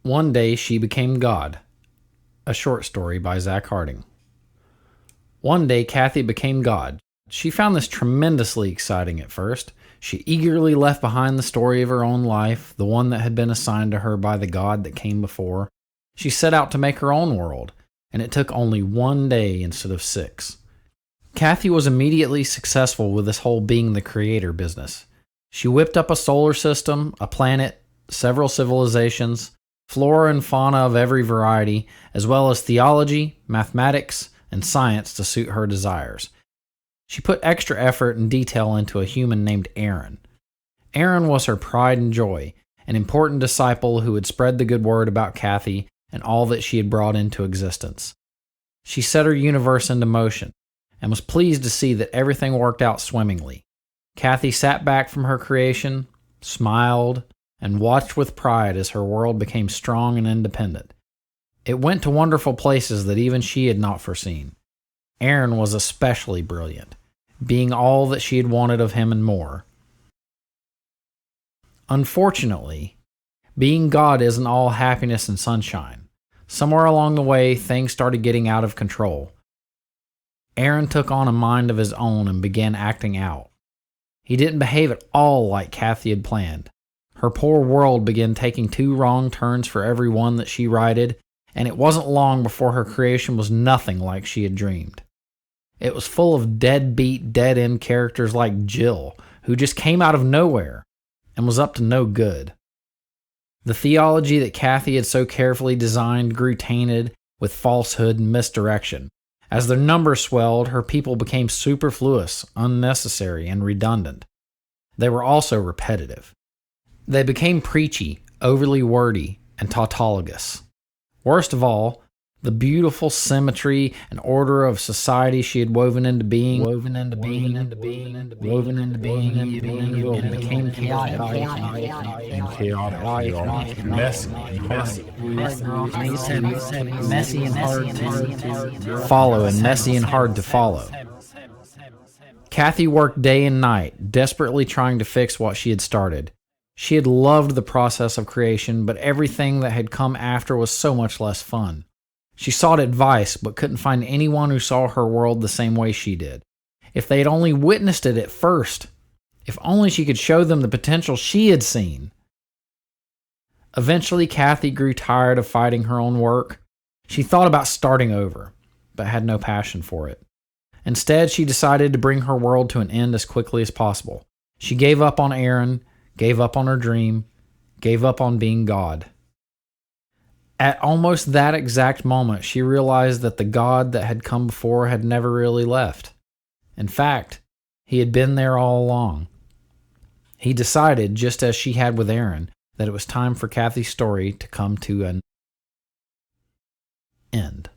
One day she became God. A short story by Zack Harding. One day Cathy became God. She found this tremendously exciting at first. She eagerly left behind the story of her own life, the one that had been assigned to her by the God that came before. She set out to make her own world, and it took only 1 day instead of 6. Cathy was immediately successful with this whole being the creator business. She whipped up a solar system, a planet, several civilizations, flora and fauna of every variety, as well as theology, mathematics, and science to suit her desires. She put extra effort and detail into a human named Aaron. Aaron was her pride and joy, an important disciple who would spread the good word about Cathy and all that she had brought into existence. She set her universe into motion and was pleased to see that everything worked out swimmingly. Cathy sat back from her creation, smiled, and watched with pride as her world became strong and independent. It went to wonderful places that even she had not foreseen. Aaron was especially brilliant, being all that she had wanted of him and more. Unfortunately, being God isn't all happiness and sunshine. Somewhere along the way, things started getting out of control. Aaron took on a mind of his own and began acting out. He didn't behave at all like Cathy had planned. Her poor world began taking 2 wrong turns for every one that she righted, and it wasn't long before her creation was nothing like she had dreamed. It was full of deadbeat, dead-end characters like Jill, who just came out of nowhere and was up to no good. The theology that Cathy had so carefully designed grew tainted with falsehood and misdirection. As their numbers swelled, her people became superfluous, unnecessary, and redundant. They were also repetitive. They became preachy, overly wordy, and tautologous. Worst of all, the beautiful symmetry and order of society she had woven into being became chaotic, messy and hard to follow, and messy and hard to follow. Cathy worked day and night, desperately trying to fix what she had started. She had loved the process of creation, but everything that had come after was so much less fun. She sought advice, but couldn't find anyone who saw her world the same way she did. If they had only witnessed it at first, if only she could show them the potential she had seen. Eventually, Cathy grew tired of fighting her own work. She thought about starting over, but had no passion for it. Instead, she decided to bring her world to an end as quickly as possible. She gave up on Aaron, gave up on her dream, gave up on being God. At almost that exact moment, she realized that the God that had come before had never really left. In fact, he had been there all along. He decided, just as she had with Aaron, that it was time for Cathy's story to come to an end.